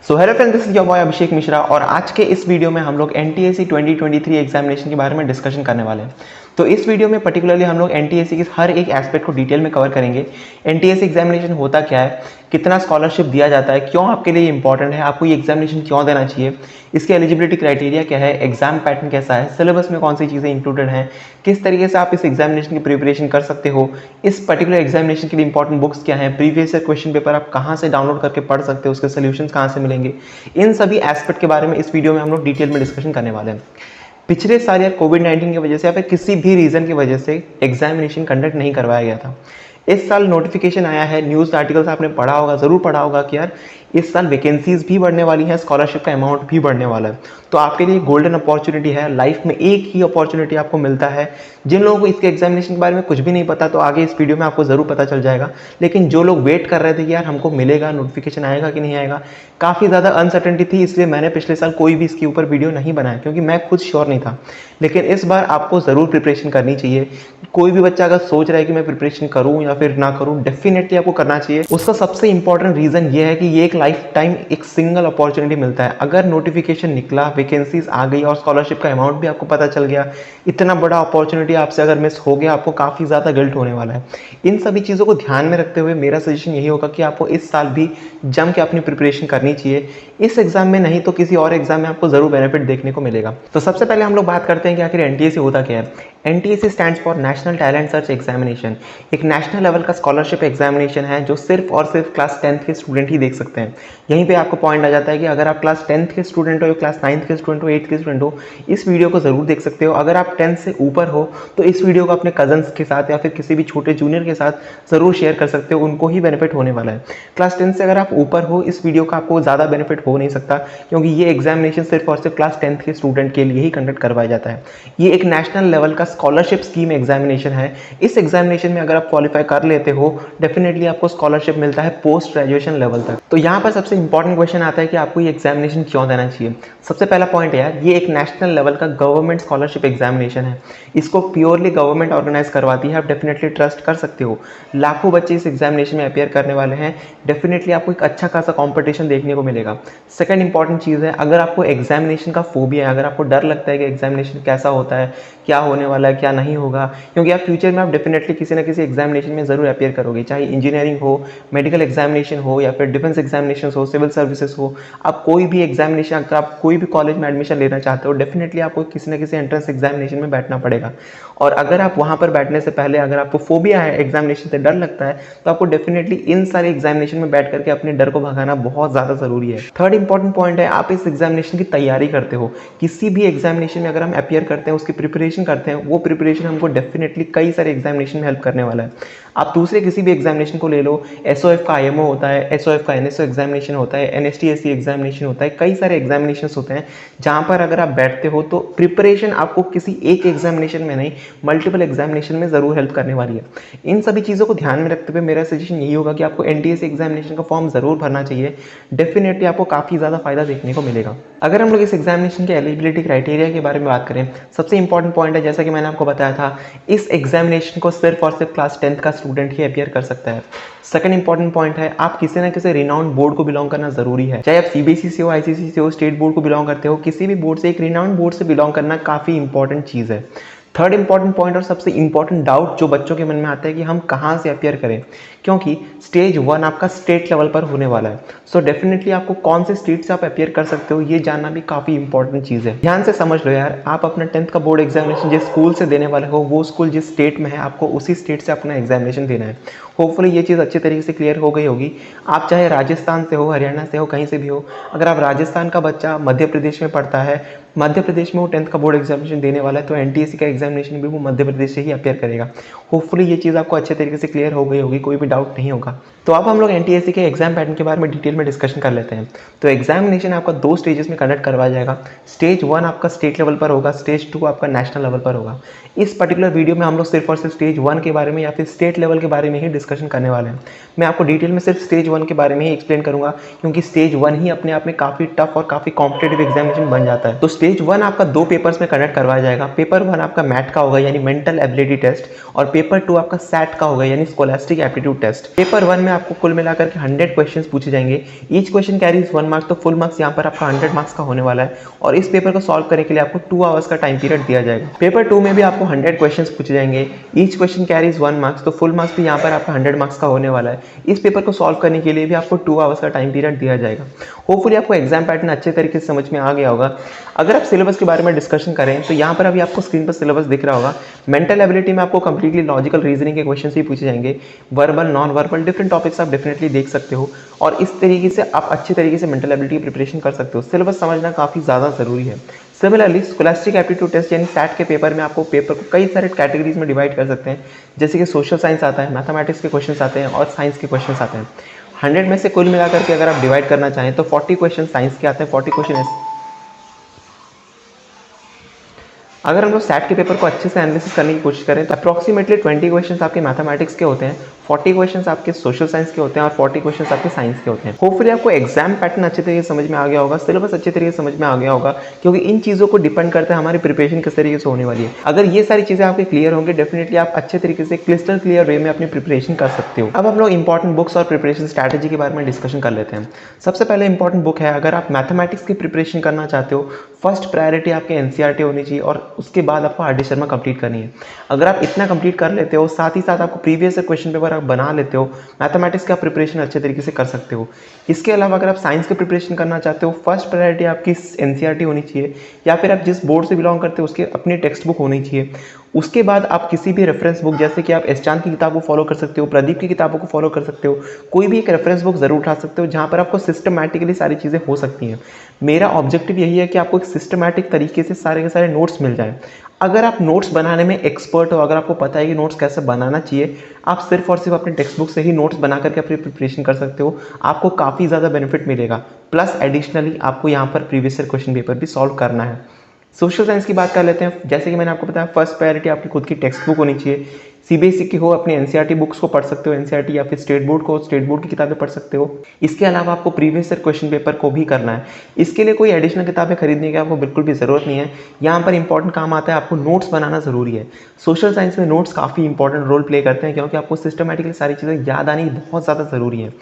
So hello friends, this is your boy Abhishek Mishra और आज के इस वीडियो में हम लोग एनटीएससी 2023 एग्जामिनेशन के बारे में डिस्कशन करने वाले हैं। तो इस वीडियो में पर्टिकुलरली हम लोग एनटीएससी के हर एक एस्पेक्ट को डिटेल में कवर करेंगे। एनटीएससी एग्जामिनेशन होता क्या है, कितना स्कॉलरशिप दिया जाता है, क्यों आपके लिए इंपॉर्टेंट है, आपको ये एग्जामिनेशन क्यों देना चाहिए, इसकी एलिजिबिलिटी क्राइटेरिया क्या है, एग्जाम पैटर्न कैसा है, सिलेबस में कौन सी चीज़ें इंक्लूडेड हैं, किस तरीके से आप इस एग्जामिनेशन की प्रिपरेशन कर सकते हो, इस पर्टिकुलर एग्जामिनेशन के लिए इंपॉर्टेंट बुक्स क्या है, प्रीवियस ईयर क्वेश्चन पेपर आप कहाँ से डाउनलोड करके पढ़ सकते हो, उसके सोल्यूशन कहाँ से मिलेंगे, इन सभी एस्पेक्ट के बारे में इस वीडियो में हम लोग डिटेल में डिस्कशन करने वाले हैं। पिछले साल या कोविड-19 की वजह से या फिर किसी भी रीज़न की वजह से एग्जामिनेशन कंडक्ट नहीं करवाया गया था। इस साल नोटिफिकेशन आया है, न्यूज़ आर्टिकल्स आपने पढ़ा होगा, ज़रूर पढ़ा होगा कि यार इस साल वैकेंसीज भी बढ़ने वाली हैं, स्कॉलरशिप का अमाउंट भी बढ़ने वाला है। तो आपके लिए गोल्डन अपॉर्चुनिटी है, लाइफ में एक ही अपॉर्चुनिटी आपको मिलता है। जिन लोगों को इसके एग्जामिनेशन के बारे में कुछ भी नहीं पता तो आगे इस वीडियो में आपको ज़रूर पता चल जाएगा, लेकिन जो लोग वेट कर रहे थे कि यार हमको मिलेगा, नोटिफिकेशन आएगा कि नहीं आएगा, काफ़ी ज़्यादा अनसर्टेनिटी थी, इसलिए मैंने पिछले साल कोई भी इसके ऊपर वीडियो नहीं बनाया क्योंकि मैं खुद श्योर नहीं था। लेकिन इस बार आपको ज़रूर प्रिपरेशन करनी चाहिए। कोई भी बच्चा अगर सोच रहा है कि मैं प्रिपरेशन करूं या फिर ना करूं, डेफिनेटली आपको करना चाहिए। उसका सबसे इंपॉर्टेंट रीज़न ये है कि ये एक लाइफ टाइम एक सिंगल अपॉर्चुनिटी मिलता है। अगर नोटिफिकेशन निकला, वैकेंसीज आ गई और स्कॉलरशिप का अमाउंट भी आपको पता चल गया, इतना बड़ा अपॉर्चुनिटी आपसे अगर मिस हो गया, आपको काफ़ी ज़्यादा गिल्ट होने वाला है। इन सभी चीज़ों को ध्यान में रखते हुए मेरा सजेशन यही होगा कि आपको इस साल भी जम के अपनी प्रिपरेशन करनी चाहिए। इस एग्जाम में नहीं तो किसी और एग्जाम में आपको ज़रूर बेनिफिट देखने को मिलेगा। तो सबसे पहले हम लोग बात करते हैं कि आखिर एनटीएससी होता क्या है। NTSC stands for national talent search examination. एक नेशनल लेवल का स्कॉलरशिप एग्जामिनेशन है जो सिर्फ और सिर्फ क्लास 10th के स्टूडेंट ही देख सकते हैं। यहीं पे आपको पॉइंट आ जाता है कि अगर आप क्लास 10th के स्टूडेंट हो या क्लास 9th के स्टूडेंट हो, 8th के स्टूडेंट हो, इस वीडियो को ज़रूर देख सकते हो। अगर आप 10th से ऊपर हो तो इस वीडियो को अपने कजन्स के साथ या फिर किसी भी छोटे जूनियर के साथ ज़रूर शेयर कर सकते हो, उनको ही बेनिफिट होने वाला है। क्लास 10th से अगर आप ऊपर हो, इस वीडियो का आपको ज़्यादा बेनिफिट हो नहीं सकता क्योंकि ये एग्जामिनेशन सिर्फ और सिर्फ क्लास 10th के स्टूडेंट के लिए ही कंडक्ट करवाया जाता है। ये एक नेशनल लेवल का स्कॉलरशिप स्कीम एग्जामिनेशन है। इस एग्जामिनेशन में अगर आप क्वालिफाई कर लेते हो, डेफिनेटली आपको स्कॉलरशिप मिलता है पोस्ट ग्रेजुएशन लेवल तक। तो यहाँ पर सबसे इंपॉर्टेंट क्वेश्चन आता है कि आपको ये एग्जामिनेशन क्यों देना चाहिए। सबसे पहला पॉइंट है यार, ये एक नेशनल लेवल का गवर्नमेंट स्कॉलरशिप एग्जामिनेशन है। इसको प्योरली गवर्नमेंट ऑर्गेनाइज करवाती है, आप डेफिनेटली ट्रस्ट कर सकते हो। लाखों बच्चे इस एग्जामिनेशन में अपेयर करने वाले हैं, डेफिनेटली आपको एक अच्छा खासा कॉम्पिटिशन देखने को मिलेगा। सेकंड इंपॉर्टेंट चीज़ है, अगर आपको एग्जामिनेशन का फोबिया है, अगर आपको डर लगता है कि एग्जामिनेशन कैसा होता है, क्या होने वाला है, क्या नहीं होगा, क्योंकि आप फ्यूचर में आप डेफिनेटली किसी ना किसी एग्जामिनेशन में ज़रूर अपेयर करोगे, चाहे इंजीनियरिंग हो, मेडिकल एग्जामिनेशन हो या फिर डिफेंस एग्जामिनेशन हो, सिविल सर्विसेज हो। आप कोई भी एग्जामिनेशन, अगर आप कोई भी कॉलेज में एडमिशन लेना चाहते हो, डेफिनेटली आपको किसी ना किसी एंट्रेंस एग्जामिनेशन में बैठना पड़ेगा। और अगर आप वहाँ पर बैठने से पहले अगर आपको फोबिया है, एग्जामिनेशन से डर लगता है, तो आपको डेफिनेटली इन सारे एग्जामिनेशन में बैठ करके अपने डर को भगाना बहुत ज़्यादा ज़रूरी है। थर्ड इंपॉर्टेंट पॉइंट है, आप इस एग्जामिनेशन की तैयारी करते हो। किसी भी एग्जामिनेशन में अगर हम अपियर करते हैं, उसकी प्रिपरेशन करते हैं, वो प्रिपरेशन हमको डेफिनेटली कई सारे एग्जामिनेशन में हेल्प करने वाला है। आप दूसरे किसी भी एग्जामिनेशन को ले लो, एसओएफ का आईएमओ होता है, एसओएफ का एनएसओ एग्जामिनेशन होता है, एनएसटीएससी एग्जामिनेशन होता है, कई सारे एग्जामिनेशंस होते हैं जहां पर अगर आप बैठते हो तो प्रिपरेशन आपको किसी एक एग्जामिनेशन में नहीं, मल्टीपल एग्जामिनेशन में ज़रूर हेल्प करने वाली है। इन सभी चीज़ों को ध्यान में रखते हुए मेरा सजेशन यही होगा कि आपको एनटीएससी एग्जामिनेशन का फॉर्म ज़रूर भरना चाहिए। डेफिनेटली आपको काफ़ी ज़्यादा फायदा देखने को मिलेगा। अगर हम लोग इस एग्जामिनेशन के एलिजिबिलिटी क्राइटेरिया के बारे में बात करें, सबसे इंपॉर्टेंट पॉइंट है, जैसा कि मैंने आपको बताया था, इस एग्जामिनेशन को सिर्फ और सिर्फ क्लास 10th का स्टूडेंट ही अपियर कर सकता है। सेकंड इंपॉर्टेंट पॉइंट है, आप किसी ना किसी रिनाउंड बोर्ड को बिलोंग करना जरूरी है। चाहे आप सीबीएसई से हो, आईसीएसई से हो, स्टेट बोर्ड को बिलोंग करते हो, किसी भी बोर्ड से, एक रिनाउंड बोर्ड से बिलोंग करना काफ़ी इंपॉर्टेंट चीज़ है। थर्ड इंपॉर्टेंट पॉइंट और सबसे इंपॉर्टेंट डाउट जो बच्चों के मन में आता है कि हम कहाँ से अपियर करें, क्योंकि स्टेज 1 आपका स्टेट लेवल पर होने वाला है। सो डेफिनेटली आपको कौन से स्टेट से आप अपियर कर सकते हो, ये जानना भी काफ़ी इंपॉर्टेंट चीज़ है। ध्यान से समझ लो यार, आप अपना 10th का बोर्ड एग्जामिनेशन जिस स्कूल से देने वाले हो, वो स्कूल जिस स्टेट में है, आपको उसी स्टेट से अपना एग्जामिनेशन देना है। होपफुली ये चीज़ अच्छे तरीके से क्लियर हो गई होगी। आप चाहे राजस्थान से हो, हरियाणा से हो, कहीं से भी हो, अगर आप राजस्थान का बच्चा मध्य प्रदेश में पढ़ता है, मध्य प्रदेश में वो 10th का बोर्ड एग्जामिनेशन देने वाला है, तो एनटीएससी का एग्जामिनेशन भी वो मध्य प्रदेश से ही अपियर करेगा। होपफुली ये चीज़ आपको अच्छे तरीके से क्लियर हो गई होगी, कोई भी डाउट नहीं होगा। तो अब हम लोग एनटीएससी के एग्जाम पैटर्न के बारे में डिटेल में डिस्कशन कर लेते हैं। तो एग्जामिनेशन आपका 2 स्टेजेस में कंडक्ट करवाया जाएगा। स्टेज 1 आपका स्टेट लेवल पर होगा, स्टेज 2 आपका नेशनल लेवल पर होगा। इस पर्टिकुलर वीडियो में हम लोग सिर्फ और सिर्फ स्टेज 1 के बारे में या फिर स्टेट लेवल के बारे में ही डिस्कस डिस्कशन करने वाले हैं। मैं आपको डिटेल में सिर्फ स्टेज 1 के बारे में ही एक्सप्लेन करूंगा, क्योंकि स्टेज 1 ही अपने आप में काफ़ी टफ और काफ़ी कॉम्पिटेटिव एग्जामिनेशन बन जाता है। तो स्टेज 1 आपका 2 पेपर्स में कंडक्ट करवाया जाएगा। पेपर 1 आपका मैट का होगा यानी मेंटल एबिलिटी टेस्ट, और पेपर 2 आपका सैट का होगा यानी स्कोलास्टिक एप्टीट्यूड टेस्ट। पेपर 1 में आपको कुल मिलाकर के 100 क्वेश्चंस पूछे जाएंगे। ईच क्वेश्चन कैरीज 1 मार्क्स, तो फुल मार्क्स यहाँ पर आपका 100 मार्क्स का होने वाला है, और इस पेपर को सॉल्व करने के लिए आपको 2 आवर्स का टाइम पीरियड दिया जाएगा। पेपर 2 में भी आपको 100 क्वेश्चंस पूछे जाएंगे। ईच क्वेश्चन कैरीज 1 मार्क्स, तो फुल मार्क्स भी यहाँ पर आपका 100 मार्क्स का होने वाला है। इस पेपर को सॉल्व करने के लिए भी आपको 2 आवर्स का टाइम पीरियड दिया जाएगा। होपफुली आपको एग्जाम पैटर्न अच्छे तरीके से समझ में आ गया होगा। अगर आप सिलेबस के बारे में डिस्कशन करें तो यहाँ पर अभी आपको स्क्रीन पर सिलेबस दिख रहा होगा। मेंटल एबिलिटी में आपको कंप्लीटली लॉजिकल रीजनिंग के क्वेश्चन ही पूछे जाएंगे। Verbal, non verbal, different topics आप डेफिनेटली देख सकते हो, और इस तरीके से आप अच्छे तरीके से मेंटल एबिलिटी की प्रिपरेशन कर सकते हो। सिलेबस समझना काफ़ी ज़्यादा ज़रूरी है। सिमिलरली स्कोलास्टिक एप्टीट्यूड टेस्ट यानी सैट के पेपर में आपको पेपर को कई सारे कैटेगरीज में डिवाइड कर सकते हैं, जैसे कि सोशल साइंस आता है, मैथमेटिक्स के क्वेश्चन आते हैं और साइंस के क्वेश्चन आते हैं। 100 में से कुल मिलाकर के अगर आप डिवाइड करना चाहें तो 40 क्वेश्चन साइंस के आते हैं, 40 क्वेश्चन अगर हम लोग सैट के पेपर को अच्छे से एनालिसिस करने की कोशिश करें तो अप्रॉक्सीमेटली 20 क्वेश्चंस आपके मैथमेटिक्स के होते हैं, 40 क्वेश्चंस आपके सोशल साइंस के होते हैं और 40 क्वेश्चंस आपके साइंस के होते हैं। होपफुली आपको एग्जाम पैटर्न अच्छे तरीके से समझ में आ गया होगा, सिलेबस अच्छे तरीके से समझ में आ गया होगा, क्योंकि इन चीज़ों को डिपेंड करता है हमारी प्रिपरेशन किस तरीके से होने वाली है। अगर ये सारी चीज़ें आपके क्लियर होंगे, डेफिनेटली आप अच्छे तरीके से क्रिस्टल क्लियर वे में अपनी प्रिपरेशन कर सकते हो। अब हम लोग इंपॉर्टेंट बुक्स और प्रिपरेशन स्ट्रैटेजी के बारे में डिस्कशन कर लेते हैं। सबसे पहले इंपॉर्टेंट बुक है, अगर आप मैथमेटिक्स की प्रिपरेशन करना चाहते हो, फर्स्ट प्रायोरिटी आपके एनसीईआरटी होनी चाहिए और उसके बाद आपको आर डी शर्मा कंप्लीट करनी है। अगर आप इतना कंप्लीट कर लेते हो, साथ ही साथ आपको प्रीवियस ईयर क्वेश्चन पेपर आप बना लेते हो, मैथमेटिक्स का प्रिपरेशन अच्छे तरीके से कर सकते हो। इसके अलावा अगर आप साइंस की प्रिपरेशन करना चाहते हो, फर्स्ट प्रायोरिटी आपकी एनसीईआरटी होनी चाहिए, या फिर आप जिस बोर्ड से बिलोंग करते हो उसकी अपनी टेक्स्ट बुक होनी चाहिए। उसके बाद आप किसी भी रेफरेंस बुक, जैसे कि आप एस चांद की किताब को फॉलो कर सकते हो, प्रदीप की किताबों को फॉलो कर सकते हो, कोई भी एक रेफरेंस बुक जरूर उठा सकते हो जहाँ पर आपको सिस्टमैटिकली सारी चीज़ें हो सकती हैं। मेरा ऑब्जेक्टिव यही है कि आपको एक सिस्टमैटिक तरीके से सारे के सारे नोट्स मिल जाएं। अगर आप नोट्स बनाने में एक्सपर्ट हो, अगर आपको पता है कि नोट्स कैसे बनाना चाहिए, आप सिर्फ और सिर्फ अपने टेक्स्ट बुक से ही नोट्स बना करके अपनी प्रिपरेशन कर सकते हो। आपको काफ़ी ज़्यादा बेनिफिट मिलेगा। प्लस एडिशनली आपको यहाँ पर प्रीवियस ईयर क्वेश्चन पेपर भी सॉल्व करना है। सोशल साइंस की बात कर लेते हैं। जैसे कि मैंने आपको बताया, फर्स्ट प्रायोरिटी आपकी खुद की टेक्स्ट बुक होनी चाहिए। सीबीएसई की हो, अपनी एनसीईआरटी बुक्स को पढ़ सकते हो, एनसीईआरटी या फिर स्टेट बोर्ड को, स्टेट बोर्ड की किताबें पढ़ सकते हो। इसके अलावा आपको प्रीवियस ईयर क्वेश्चन पेपर को भी करना है। इसके लिए कोई एडिशनल किताबें खरीदने की आपको बिल्कुल भी ज़रूरत नहीं है। यहाँ पर इंपॉर्टेंट काम आता है, आपको नोट्स बनाना ज़रूरी है। सोशल साइंस में नोट्स काफ़ी इंपॉर्टेंट रोल प्ले करते हैं, क्योंकि आपको सिस्टमेटिकली सारी चीज़ें याद आनी बहुत ज़्यादा ज़रूरी है।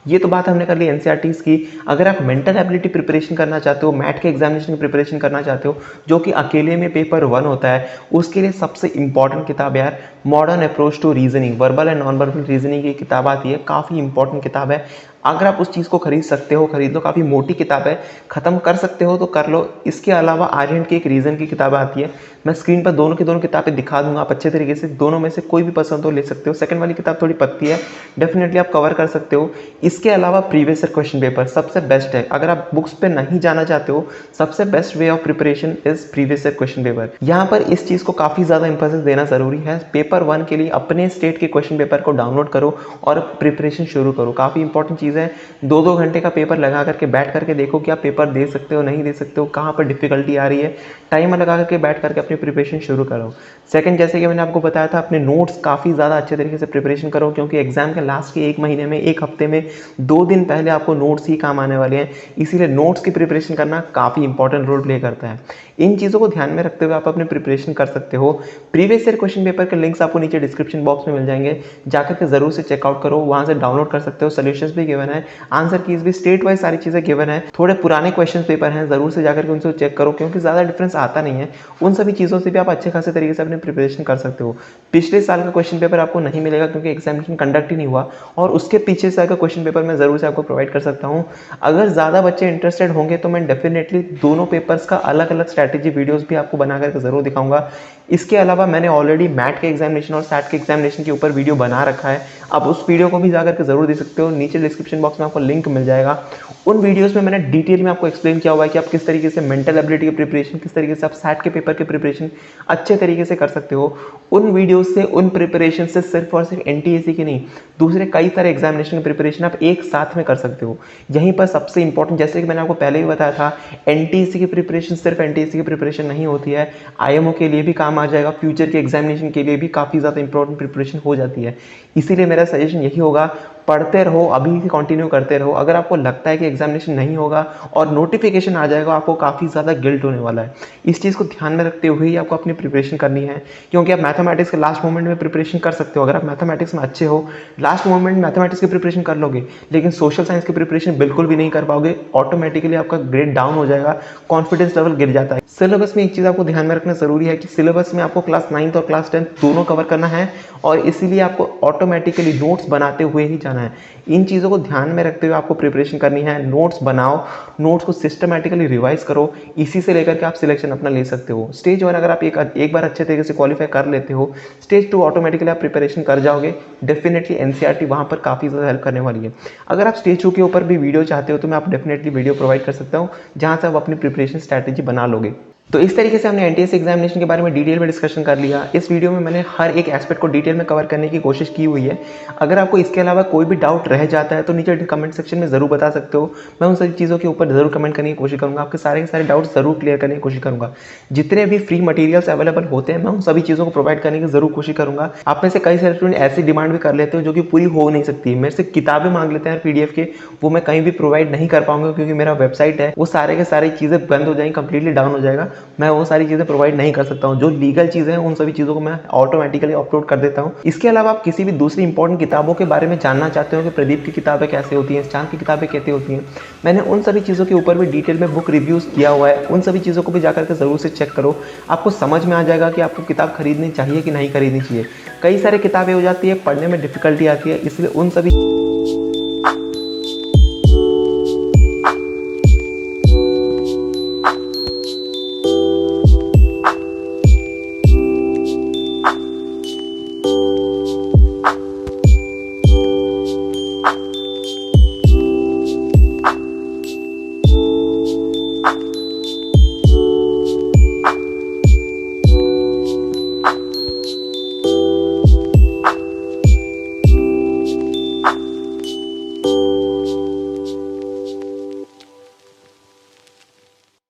ये तो बात हमने कर ली एनसीईआरटीज़ की। अगर आप मेंटल एबिलिटी प्रिपरेशन करना चाहते हो, मैथ के एग्जामिनेशन की प्रिपरेशन करना चाहते हो, जो कि अकेले में पेपर 1 होता है, उसके लिए सबसे इंपॉर्टेंट किताब यार modern approach to reasoning, verbal and non verbal reasoning की किताब आती है। काफ़ी इंपॉर्टेंट किताब है। अगर आप उस चीज़ को खरीद सकते हो, खरीद लो। काफ़ी मोटी किताब है, ख़त्म कर सकते हो तो कर लो। इसके अलावा आर्यन की एक रीज़न की किताब आती है। मैं स्क्रीन पर दोनों की दोनों किताबें दिखा दूंगा, आप अच्छे तरीके से दोनों में से कोई भी पसंद हो ले सकते हो। सेकंड वाली किताब थोड़ी पतली है, डेफिनेटली आप कवर कर सकते हो। इसके अलावा प्रीवियस ईयर क्वेश्चन पेपर सबसे बेस्ट है। अगर आप बुक्स पे नहीं जाना चाहते हो, सबसे best way of preparation is previous year question paper. यहाँ पर इस चीज़ को काफ़ी ज़्यादा इंपॉर्टेंस देना जरूरी है। पेपर 1 के लिए अपने स्टेट के क्वेश्चन पेपर को डाउनलोड करो और प्रिपरेशन शुरू करो। काफ़ी इंपॉर्टेंट चीज़ है। 2-2 घंटे का पेपर लगा करके बैठ करके देखो कि आप पेपर दे सकते हो, नहीं दे सकते हो, कहाँ पर डिफिकल्टी आ रही है। टाइमर लगा करके बैठ करके अपनी प्रिपरेशन शुरू करो। सेकंड, जैसे कि मैंने आपको बताया था, अपने नोट्स काफ़ी ज़्यादा अच्छे तरीके से प्रिपरेशन करो, क्योंकि एग्जाम के लास्ट के 1 महीने में, 1 हफ्ते में 2 दिन पहले आपको नोट्स ही काम आने वाले हैं। इसीलिए नोट्स की प्रिपरेशन करना काफ़ी इंपॉर्टेंट रोल प्ले करता है। इन चीज़ों को ध्यान में रखते हुए आप अपनी प्रिपरेशन कर सकते हो। प्रीवियस ईयर क्वेश्चन पेपर के लिंक्स आपको नीचे डिस्क्रिप्शन बॉक्स में मिल जाएंगे, जाकर के जरूर से चेकआउट करो, वहाँ से डाउनलोड कर सकते हो। सोल्यूशंस भी गिवन है, आंसर कीज भी स्टेट वाइज सारी चीज़ें गिवन है। थोड़े पुराने क्वेश्चन पेपर हैं, जरूर से जाकर के उनसे चेक करो, क्योंकि ज़्यादा डिफरेंस आता नहीं है। उन सभी चीज़ों से भी आप अच्छे खासे तरीके से अपनी प्रिपरेशन कर सकते हो। पिछले साल का क्वेश्चन पेपर आपको नहीं मिलेगा, क्योंकि एग्जामिनेशन कंडक्ट ही नहीं हुआ, और उसके पीछे साल का क्वेश्चन पेपर मैं जरूर से आपको प्रोवाइड कर सकता हूँ। अगर ज़्यादा बच्चे इंटरेस्टेड होंगे तो मैं डेफिनेटली दोनों पेपर्स का अलग अलग स्ट्रैटेजी वीडियोस भी आपको बना करके ज़रूर दिखाऊंगा। इसके अलावा मैंने ऑलरेडी मैट के एग्जामिनेशन और सैट के एग्जामिनेशन के ऊपर वीडियो बना रखा है, आप उस वीडियो को भी जाकर के जरूर देख सकते हो। नीचे डिस्क्रिप्शन बॉक्स में आपको लिंक मिल जाएगा। उन वीडियोस में मैंने डिटेल में आपको एक्सप्लेन किया हुआ है कि आप किस तरीके से मेंटल एबिलिटी की प्रिपरेशन, किस तरीके से आप सैट के पेपर के प्रिपरेशन अच्छे तरीके से कर सकते हो। उन वीडियोस से, उन प्रिपरेशन से सिर्फ और सिर्फ एनटीएसी की नहीं, दूसरे कई सारे एग्जामिनेशन की प्रिपरेशन आप एक साथ में कर सकते हो। यहीं पर सबसे इंपॉर्टेंट, जैसे कि मैंने आपको पहले भी बताया था, एनटीएसी की प्रिपरेशन सिर्फ एनटीएसी की प्रिपरेशन नहीं होती है, आईएमओ के लिए भी काम आ जाएगा, फ्यूचर के एग्जामिनेशन के लिए भी काफ़ी ज़्यादा इंपॉर्टेंट प्रिपरेशन हो जाती है। इसीलिए मेरा सजेशन यही होगा, पढ़ते रहो, अभी से कंटिन्यू करते रहो। अगर आपको लगता है कि एग्जामिनेशन नहीं होगा और नोटिफिकेशन आ जाएगा, आपको काफ़ी ज़्यादा गिल्ट होने वाला है। इस चीज़ को ध्यान में रखते हुए ही आपको अपनी प्रिपरेशन करनी है, क्योंकि आप मैथमेटिक्स के लास्ट मोमेंट में प्रिपरेशन कर सकते हो। अगर आप मैथमेटिक्स में अच्छे हो, लास्ट मोमेंट में मैथमेटिक्स की प्रिपरेशन कर लोगे, लेकिन सोशल साइंस की प्रिपरेशन बिल्कुल भी नहीं कर पाओगे, ऑटोमेटिकली आपका ग्रेड डाउन हो जाएगा, कॉन्फिडेंस लेवल गिर जाता है। सिलेबस में एक चीज़ आपको ध्यान में रखना जरूरी है कि सिलेबस में आपको क्लास 9 और क्लास 10 दोनों कवर करना है, और इसीलिए आपको ऑटोमेटिकली नोट्स बनाते हुए ही जाना है। इन चीज़ों को ध्यान में रखते हुए आपको प्रिपरेशन करनी है। नोट्स बनाओ, नोट्स को सिस्टमैटिकली रिवाइज करो, इसी से लेकर के आप सिलेक्शन अपना ले सकते हो। स्टेज 1 अगर आप एक बार अच्छे तरीके से क्वालिफाई कर लेते हो, स्टेज 2 ऑटोमेटिकली आप प्रिपरेशन कर जाओगे। डेफिनेटली एनसीईआरटी वहाँ पर काफ़ी ज़्यादा हेल्प करने वाली है। अगर आप स्टेज 2 के ऊपर भी वीडियो चाहते हो तो मैं आप डेफिनेटली वीडियो प्रोवाइड कर सकता हूँ, जहाँ से आप अपनी प्रिपरेशन स्ट्रैटेजी बना लोगे। तो इस तरीके से हमने एनटीएससी एग्जामिनेशन के बारे में डिटेल में डिस्कशन कर लिया। इस वीडियो में मैंने हर एक एस्पेक्ट को डिटेल में कवर करने की कोशिश की हुई है। अगर आपको इसके अलावा कोई भी डाउट रह जाता है तो नीचे कमेंट सेक्शन में ज़रूर बता सकते हो। मैं उन सारी चीज़ों के ऊपर ज़रूर कमेंट करने की कोशिश करूँगा, आपके सारे के सारे डाउट्स ज़रूर क्लियर करने की कोशिश करूँगा। जितने भी फ्री मटेरियल्स अवेलेबल होते हैं मैं उन सभी चीज़ों को प्रोवाइड करने की ज़रूर कोशिश करूँगा। आप में से कई सारे स्टूडेंट ऐसी डिमांड भी कर लेते हो जो कि पूरी हो नहीं सकती। मेरे से किताबें मांग लेते हैं PDF के, वो मैं कहीं भी प्रोवाइड नहीं कर पाऊंगा, क्योंकि मेरा वेबसाइट है वो सारे के सारी चीज़ें बंद हो जाएंगी, कंप्लीटली डाउन हो जाएगा। मैं वो सारी चीज़ें प्रोवाइड नहीं कर सकता हूँ। जो लीगल चीज़ें हैं उन सभी चीज़ों को मैं ऑटोमेटिकली अपलोड कर देता हूँ। इसके अलावा आप किसी भी दूसरी इंपॉर्टेंट किताबों के बारे में जानना चाहते हो कि प्रदीप की किताबें कैसे होती हैं, चांद की किताबें कैसे होती हैं, मैंने उन सभी चीज़ों के ऊपर भी डिटेल में बुक रिव्यूज़ किया हुआ है। उन सभी चीज़ों को भी जाकर के ज़रूर से चेक करो, आपको समझ में आ जाएगा कि आपको किताब खरीदनी चाहिए कि नहीं खरीदनी चाहिए। कई सारी किताबें हो जाती है, पढ़ने में डिफिकल्टी आती है, इसलिए उन सभी